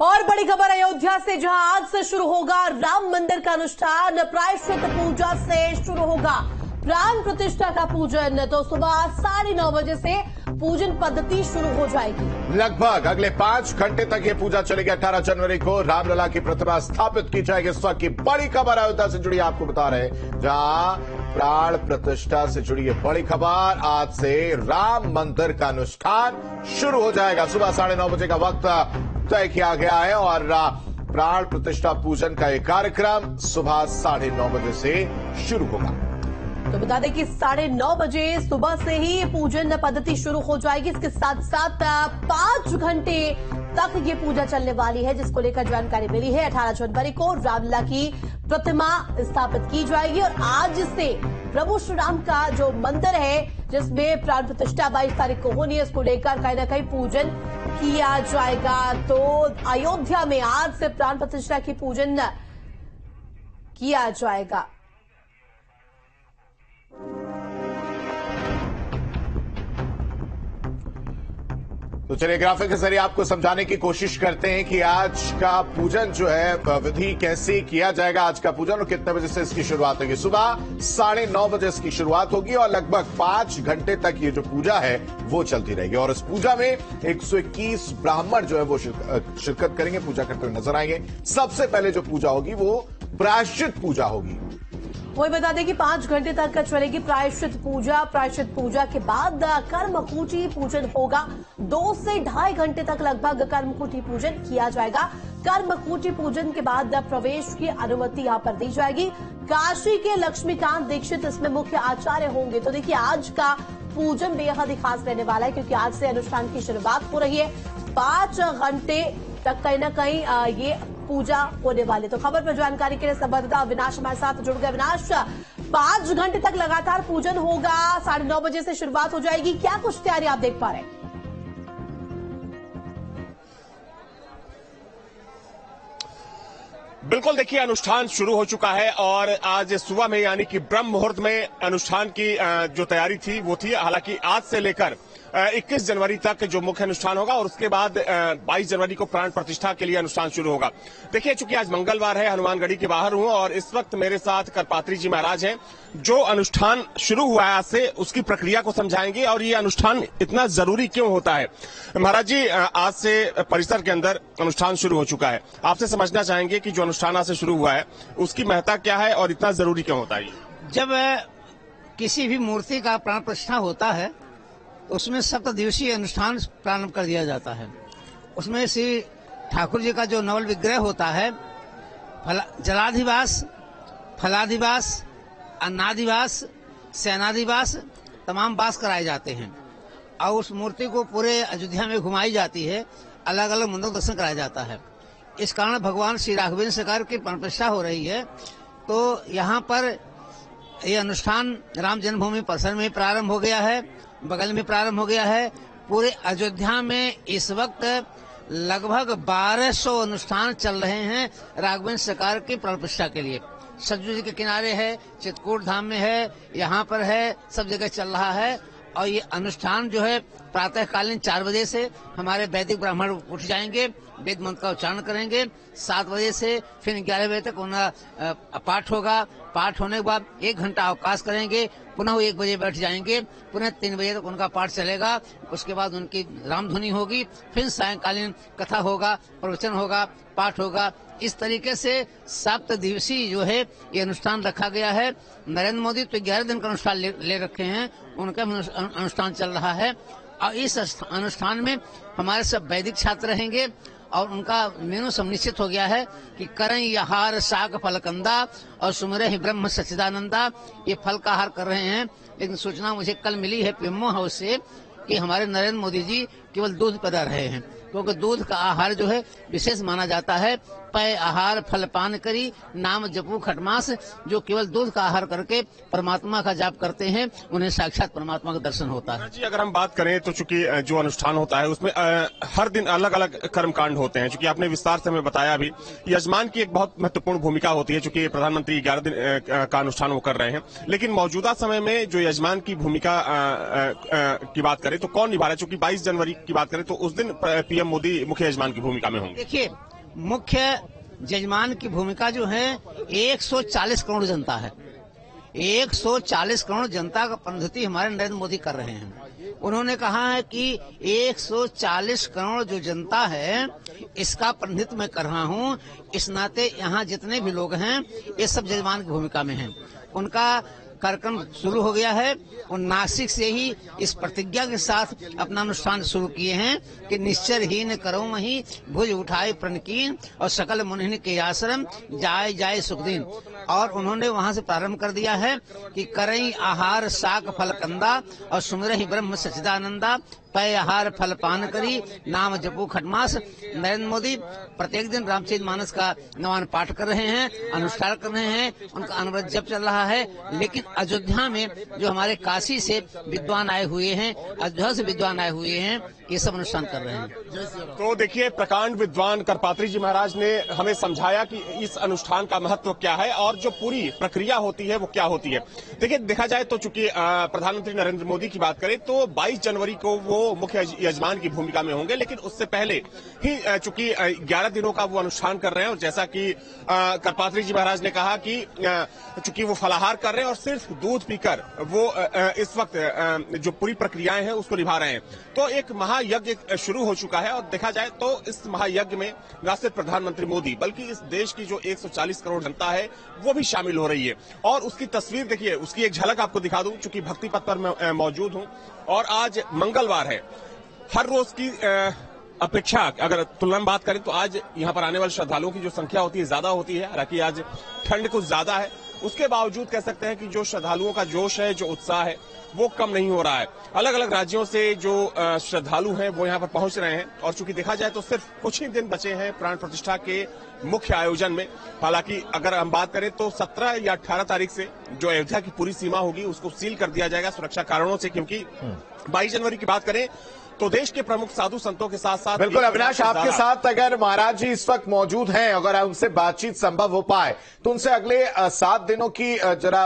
और बड़ी खबर अयोध्या से, जहां आज से शुरू होगा राम मंदिर का अनुष्ठान। प्रायश्चित पूजा से शुरू होगा प्राण प्रतिष्ठा का पूजन। तो सुबह 9:30 बजे से पूजन पद्धति शुरू हो जाएगी। लगभग अगले 5 घंटे तक ये पूजा चलेगी। 18 जनवरी को रामलला की प्रतिमा स्थापित की जाएगी। इस वक्त की बड़ी खबर अयोध्या से जुड़ी आपको बता रहे हैं, जहां प्राण प्रतिष्ठा से जुड़ी ये बड़ी खबर। आज से राम मंदिर का अनुष्ठान शुरू हो जाएगा। सुबह 9:30 बजे का वक्त तय किया गया है और प्राण प्रतिष्ठा पूजन का ये कार्यक्रम सुबह 9:30 बजे से शुरू होगा। तो बता दें कि 9:30 बजे सुबह से ही पूजन पद्धति शुरू हो जाएगी। इसके साथ साथ 5 घंटे तक ये पूजा चलने वाली है, जिसको लेकर जानकारी मिली है। 18 जनवरी को रामलला की प्रतिमा स्थापित की जाएगी और आज से प्रभु श्री राम का जो मंदिर है, जिसमें प्राण प्रतिष्ठा 22 तारीख को होनी है, इसको लेकर कहीं ना कहीं पूजन किया जाएगा। तो अयोध्या में आज से प्राण प्रतिष्ठा की पूजन किया जाएगा। तो चलिए ग्राफिक के जरिए आपको समझाने की कोशिश करते हैं कि आज का पूजन जो है विधि कैसे किया जाएगा। आज का पूजन और कितने बजे से इसकी शुरुआत होगी। सुबह 9:30 बजे इसकी शुरुआत होगी और लगभग 5 घंटे तक ये जो पूजा है वो चलती रहेगी। और इस पूजा में 121 ब्राह्मण जो है वो शिरकत करेंगे, पूजा करते हुए नजर आएंगे। सबसे पहले जो पूजा होगी वो प्रायश्चित पूजा होगी। वही बता दें कि 5 घंटे तक चलेगी प्रायश्चित पूजा। प्रायश्चित पूजा के बाद कर्मकुटी पूजन होगा। 2 से 2.5 घंटे तक लगभग कर्मकुटी पूजन किया जाएगा। कर्मकुटी पूजन के बाद प्रवेश की अनुमति यहां पर दी जाएगी। काशी के लक्ष्मीकांत दीक्षित इसमें मुख्य आचार्य होंगे। तो देखिए, आज का पूजन बेहद ही खास रहने वाला है, क्योंकि आज से अनुष्ठान की शुरुआत हो रही है। 5 घंटे तक कहीं ना कहीं ये पूजा होने वाली। तो खबर पर जानकारी के लिए संवाददाता अविनाश हमारे साथ जुड़ गए। अविनाश, 5 घंटे तक लगातार पूजन होगा, 9:30 बजे से शुरुआत हो जाएगी। क्या कुछ तैयारी आप देख पा रहे हैं? बिल्कुल, देखिए अनुष्ठान शुरू हो चुका है और आज सुबह में यानी कि ब्रह्म मुहूर्त में अनुष्ठान की जो तैयारी थी वो थी। हालांकि आज से लेकर 21 जनवरी तक जो मुख्य अनुष्ठान होगा और उसके बाद 22 जनवरी को प्राण प्रतिष्ठा के लिए अनुष्ठान शुरू होगा। देखिए, चूंकि आज मंगलवार है, हनुमानगढ़ी के बाहर हूं और इस वक्त मेरे साथ करपात्री जी महाराज हैं, जो अनुष्ठान शुरू हुआ है आज से उसकी प्रक्रिया को समझाएंगे और ये अनुष्ठान इतना जरूरी क्यों होता है। महाराज जी, आज से परिसर के अंदर अनुष्ठान शुरू हो चुका है, आपसे समझना चाहेंगे कि जो अनुष्ठान आज से शुरू हुआ है उसकी महत्ता क्या है और इतना जरूरी क्यों होता है। जब किसी भी मूर्ति का प्राण प्रतिष्ठा होता है उसमें 7 दिवसीय अनुष्ठान प्रारंभ कर दिया जाता है। उसमें श्री ठाकुर जी का जो नवल विग्रह होता है, जलाधिवास, फलाधिवास, अन्नाधिवास, सेनाधिवास, तमाम वास कराए जाते हैं और उस मूर्ति को पूरे अयोध्या में घुमाई जाती है। अलग अलग मंदिरों दर्शन कराया जाता है। इस कारण भगवान श्री राघवेंद्र सरकार की प्राण प्रतिष्ठा हो रही है। तो यहाँ पर ये अनुष्ठान राम जन्मभूमि परिसर में प्रारंभ हो गया है, बगल में प्रारंभ हो गया है। पूरे अयोध्या में इस वक्त लगभग 1200 अनुष्ठान चल रहे हैं राघवेंद्र सरकार की प्राण प्रतिष्ठा के लिए। सरजू जी के किनारे है, चित्रकूट धाम में है, यहाँ पर है, सब जगह चल रहा है। और ये अनुष्ठान जो है प्रातःकालीन 4 बजे से हमारे वैदिक ब्राह्मण उठ जाएंगे, वेद मंत्र का उच्चारण करेंगे। 7 बजे से फिर 11 बजे तक उनका पाठ होगा। पाठ होने के बाद 1 घंटा अवकाश करेंगे, पुनः 1 बजे बैठ जाएंगे, पुनः 3 बजे तक उनका पाठ चलेगा। उसके बाद उनकी रामधुनी होगी, फिर सायंकालीन कथा होगा, प्रवचन होगा, पाठ होगा। इस तरीके से 7 दिवसीय जो है ये अनुष्ठान रखा गया है। नरेंद्र मोदी तो 11 दिन का अनुष्ठान ले रखे हैं, उनका अनुष्ठान चल रहा है। और इस अनुष्ठान में हमारे सब वैदिक छात्र रहेंगे और उनका मेनू सुनिश्चित हो गया है कि करई आहार शाक फलकंदा और सुमरे ही ब्रह्म सच्चिदानंदा। ये फल का आहार कर रहे हैं, लेकिन सूचना मुझे कल मिली है पीएमओ हाउस से कि हमारे नरेंद्र मोदी जी केवल दूध पी रहे हैं, क्योंकि दूध का आहार जो है विशेष माना जाता है। पय आहार फल पान करी नाम जपू खटमास, जो केवल दूध का आहार करके परमात्मा का जाप करते हैं उन्हें साक्षात परमात्मा का दर्शन होता है। जी, अगर हम बात करें तो चूंकि जो अनुष्ठान होता है उसमें हर दिन अलग अलग कर्मकांड होते हैं। चूंकि आपने विस्तार से हमें बताया भी, यजमान की एक बहुत महत्वपूर्ण भूमिका होती है। चूंकि प्रधानमंत्री 11 दिन का अनुष्ठान वो कर रहे हैं, लेकिन मौजूदा समय में जो यजमान की भूमिका की बात करें तो कौन निभा रहा है। चूंकि 22 जनवरी की बात करें तो उस दिन पीएम मोदी मुख्य यजमान की भूमिका में होंगे। देखिए, मुख्य जजमान की भूमिका जो है 140 करोड़ जनता है। 140 करोड़ जनता का प्रतिनिधित्व हमारे नरेंद्र मोदी कर रहे हैं। उन्होंने कहा है कि 140 करोड़ जो जनता है इसका प्रतिनिधित्व मैं कर रहा हूं। इस नाते यहाँ जितने भी लोग हैं ये सब जजमान की भूमिका में हैं। उनका कार्यक्रम शुरू हो गया है और नासिक से ही इस प्रतिज्ञा के साथ अपना अनुष्ठान शुरू किए हैं कि निश्चरहीन करो मही भुज उठाए प्रणकीन और सकल मुनिन के आश्रम जाए जाए सुखदीन। और उन्होंने वहां से प्रारंभ कर दिया है कि करई आहार साक फल कंदा और सुमिरहि ब्रह्म सच्चिदानंदा पय आहार फल पान करी नाम जपू खटमास। नरेंद्र मोदी प्रत्येक दिन रामचरितमानस का नवान पाठ कर रहे हैं, अनुष्ठान कर रहे हैं, उनका अनवरत जप चल रहा है। लेकिन अयोध्या में जो हमारे काशी से विद्वान आए हुए हैं, अयोध्या से विद्वान आए हुए हैं, ये सब अनुष्ठान कर रहे हैं। तो देखिए, प्रकांड विद्वान करपात्री जी महाराज ने हमें समझाया कि इस अनुष्ठान का महत्व क्या है और जो पूरी प्रक्रिया होती है वो क्या होती है। देखिए, देखा जाए तो चूंकि प्रधानमंत्री नरेंद्र मोदी की बात करें तो 22 जनवरी को वो मुख्य यजमान की भूमिका में होंगे, लेकिन उससे पहले ही चूंकि 11 दिनों का वो अनुष्ठान कर रहे हैं और जैसा कि करपात्री जी महाराज ने कहा कि चूंकि वो फलाहार कर रहे हैं और सिर्फ दूध पीकर वो इस वक्त जो पूरी प्रक्रियाएं हैं उसको निभा रहे हैं। तो एक महायज्ञ शुरू हो चुका है और देखा जाए तो इस महायज्ञ में न सिर्फ प्रधानमंत्री मोदी बल्कि इस देश की जो 140 करोड़ जनता है वो भी शामिल हो रही है। और उसकी तस्वीर देखिए, उसकी एक झलक आपको दिखा दूं, चूंकि भक्ति पथ पर मैं मौजूद हूं और आज मंगलवार है। हर रोज की अपेक्षा अगर तुलना में बात करें तो आज यहाँ पर आने वाले श्रद्धालुओं की जो संख्या होती है ज्यादा होती है। हालांकि आज ठंड कुछ ज्यादा है, उसके बावजूद कह सकते हैं कि जो श्रद्धालुओं का जोश है, जो उत्साह है, वो कम नहीं हो रहा है। अलग अलग राज्यों से जो श्रद्धालु हैं वो यहाँ पर पहुंच रहे हैं और चूंकि देखा जाए तो सिर्फ कुछ ही दिन बचे हैं प्राण प्रतिष्ठा के मुख्य आयोजन में। हालांकि अगर हम बात करें तो 17 या 18 तारीख से जो अयोध्या की पूरी सीमा होगी उसको सील कर दिया जाएगा सुरक्षा कारणों से, क्योंकि 22 जनवरी की बात करें तो देश के प्रमुख साधु संतों के साथ साथ बिल्कुल अविनाश, आपके साथ अगर महाराज जी इस वक्त मौजूद हैं, अगर उनसे बातचीत संभव हो पाए तो उनसे अगले 7 दिनों की जरा